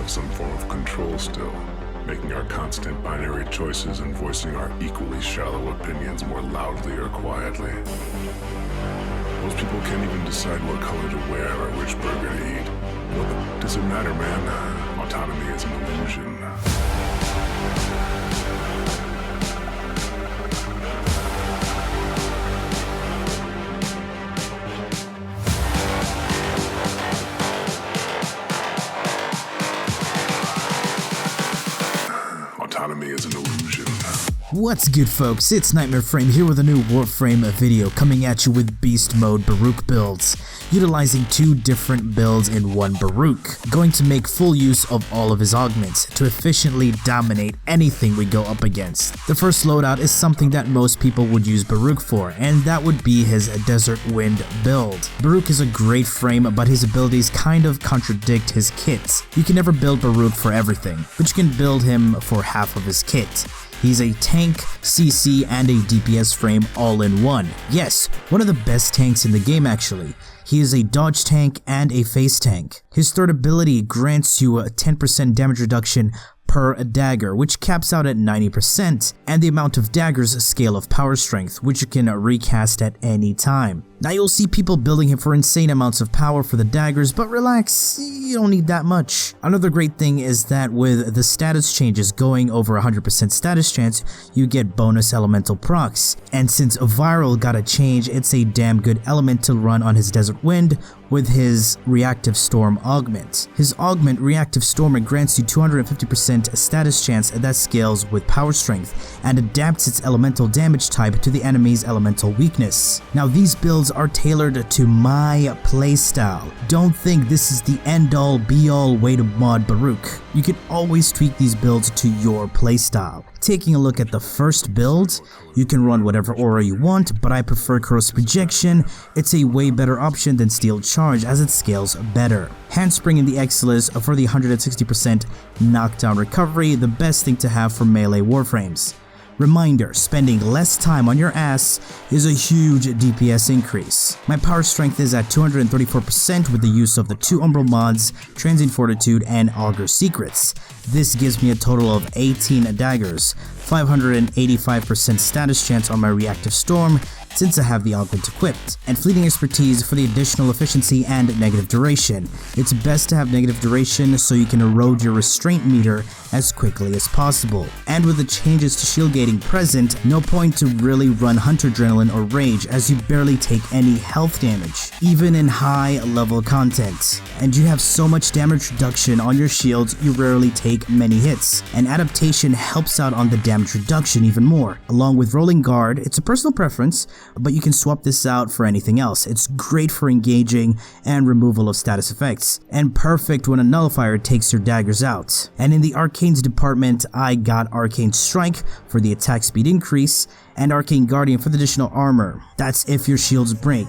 have some form of control still, making our constant binary choices and voicing our equally shallow opinions more loudly or quietly. Most people can't even decide what color to wear or which burger to eat. Well, does it matter, man? Autonomy is an illusion. Autonomy is an illusion. What's good, folks? It's KnightmareFrame here with a new Warframe video coming at you with Beast Mode Baruk builds, utilizing two different builds in one Baruk, going to make full use of all of his augments to efficiently dominate anything we go up against. The first loadout is something that most people would use Baruk for, and that would be his Desert Wind build. Baruk is a great frame, but his abilities kind of contradict his kit. You can never build Baruk for everything, but you can build him for half of his kit. He's a tank, CC, and a DPS frame all in one. Yes, one of the best tanks in the game actually. He is a dodge tank and a face tank. His third ability grants you a 10% damage reduction per dagger, which caps out at 90%, and the amount of daggers scale of power strength, which you can recast at any time. Now you'll see people building him for insane amounts of power for the daggers, but relax, you don't need that much. Another great thing is that with the status changes going over 100% status chance, you get bonus elemental procs. And since Viral got a change, it's a damn good element to run on his Desert Wind with his Reactive Storm augment. His augment, Reactive Storm, grants you 250% status chance that scales with power strength and adapts its elemental damage type to the enemy's elemental weakness. Now these builds are tailored to my playstyle. Don't think this is the end-all be-all way to mod Baruk. You can always tweak these builds to your playstyle. Taking a look at the first build, you can run whatever aura you want, but I prefer Corrosive Projection. It's a way better option than Steel Charge as it scales better. Handspring in the Exiles for the 160% knockdown recovery, the best thing to have for melee warframes. Reminder, spending less time on your ass is a huge DPS increase. My power strength is at 234% with the use of the two Umbral mods, Transient Fortitude, and Augur Secrets. This gives me a total of 18 daggers, 585% status chance on my Reactive Storm since I have the augment equipped, and Fleeting Expertise for the additional efficiency and negative duration. It's best to have negative duration so you can erode your restraint meter as quickly as possible. And with the changes to shield gating present, no point to really run Hunter Adrenaline or Rage as you barely take any health damage, even in high level content. And you have so much damage reduction on your shields you rarely take many hits, and Adaptation helps out on the damage reduction even more. Along with Rolling Guard, it's a personal preference, but you can swap this out for anything else. It's great for engaging and removal of status effects, and perfect when a nullifier takes your daggers out. And in the Arcane's department, I got Arcane Strike for the attack speed increase, and Arcane Guardian for the additional armor. That's if your shields break.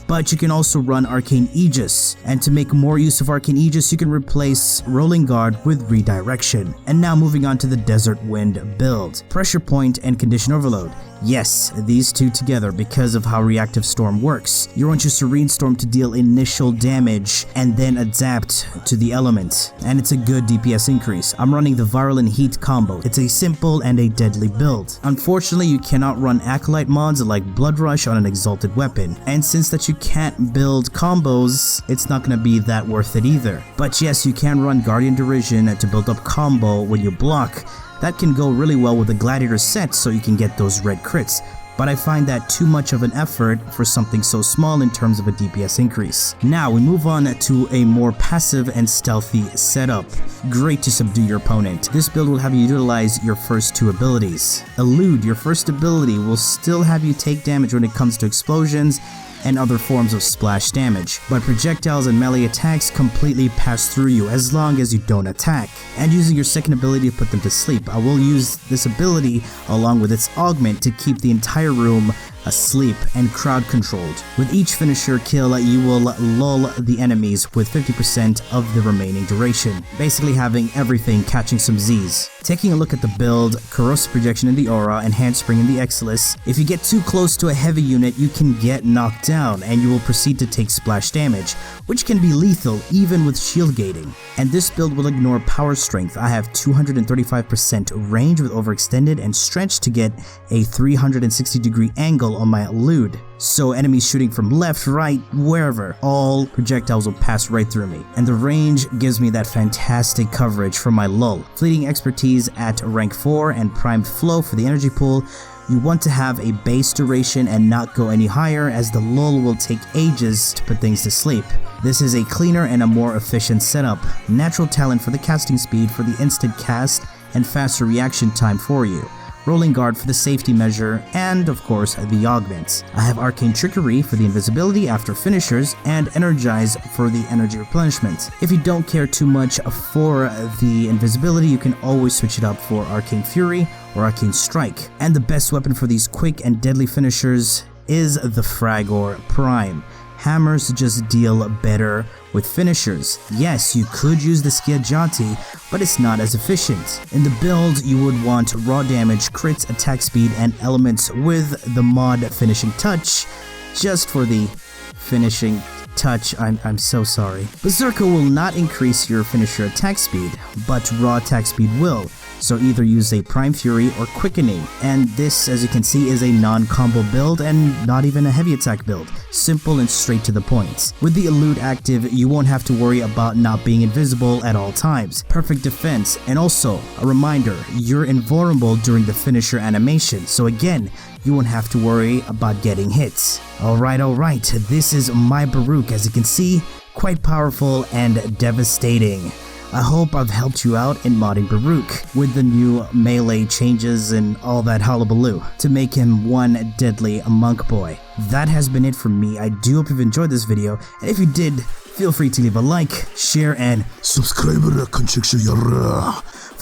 But you can also run Arcane Aegis, and to make more use of Arcane Aegis, you can replace Rolling Guard with Redirection. And now moving on to the Desert Wind build. Pressure Point and Condition Overload. Yes, these two together because of how Reactive Storm works. You want your Serene Storm to deal initial damage and then adapt to the element, and it's a good DPS increase. I'm running the Viral and Heat combo. It's a simple and a deadly build. Unfortunately, you cannot run Acolyte mods like Blood Rush on an Exalted weapon, and since that you can't build combos, it's not gonna be that worth it either. But yes, you can run Guardian Derision to build up combo when you block. That can go really well with the Gladiator set so you can get those red crits, but I find that too much of an effort for something so small in terms of a DPS increase. Now we move on to a more passive and stealthy setup. Great to subdue your opponent. This build will have you utilize your first two abilities. Elude, your first ability, will still have you take damage when it comes to explosions and other forms of splash damage, but projectiles and melee attacks completely pass through you as long as you don't attack. And using your second ability to put them to sleep, I will use this ability along with its augment to keep the entire room asleep, and crowd controlled. With each finisher kill, you will lull the enemies with 50% of the remaining duration, basically having everything catching some Z's. Taking a look at the build, corrosive projection in the aura and handspring in the Exilis, if you get too close to a heavy unit, you can get knocked down and you will proceed to take splash damage, which can be lethal even with shield gating. And this build will ignore power strength. I have 235% range with overextended and stretch to get a 360-degree angle on my elude. So enemies shooting from left, right, wherever, all projectiles will pass right through me. And the range gives me that fantastic coverage for my lull. Fleeting expertise at rank 4 and primed flow for the energy pool. You want to have a base duration and not go any higher, as the lull will take ages to put things to sleep. This is a cleaner and a more efficient setup. Natural talent for the casting speed for the instant cast and faster reaction time for you. Rolling guard for the safety measure, and of course the augments. I have arcane trickery for the invisibility after finishers, and energize for the energy replenishment. If you don't care too much for the invisibility, you can always switch it up for arcane fury or arcane strike. And the best weapon for these quick and deadly finishers is the Fragor Prime. Hammers just deal better with finishers. Yes, you could use the Schiaggiati, but it's not as efficient. In the build, you would want raw damage, crits, attack speed, and elements with the mod finishing touch, just for the finishing touch. I'm so sorry. Berserker will not increase your finisher attack speed, but raw attack speed will. So either use a Prime Fury or Quickening, and this, as you can see, is a non-combo build and not even a heavy attack build. Simple and straight to the point. With the elude active, you won't have to worry about not being invisible at all times. Perfect defense, and also a reminder, you're invulnerable during the finisher animation, so again, you won't have to worry about getting hits. Alright, this is my Baruuk. As you can see, quite powerful and devastating. I hope I've helped you out in modding Baruuk with the new melee changes and all that hullabaloo to make him one deadly monk boy. That has been it from me. I do hope you've enjoyed this video, and if you did, feel free to leave a like, share, and subscribe. For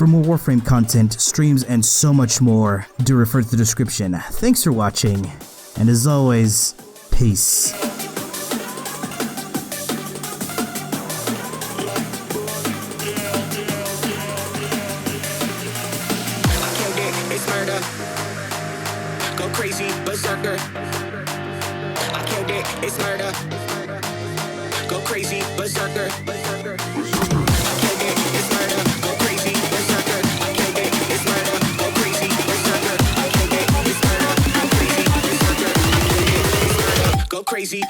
more Warframe content, streams, and so much more, do refer to the description. Thanks for watching, and as always, peace. Go crazy, berserker. I killed it, it's murder. Go crazy, berserker. I killed it, it's murder. Go crazy, berserker. I killed it, it's murder. Go crazy, berserker. I killed it, it's murder. Go crazy, berserker. I killed it, it's murder. Go crazy.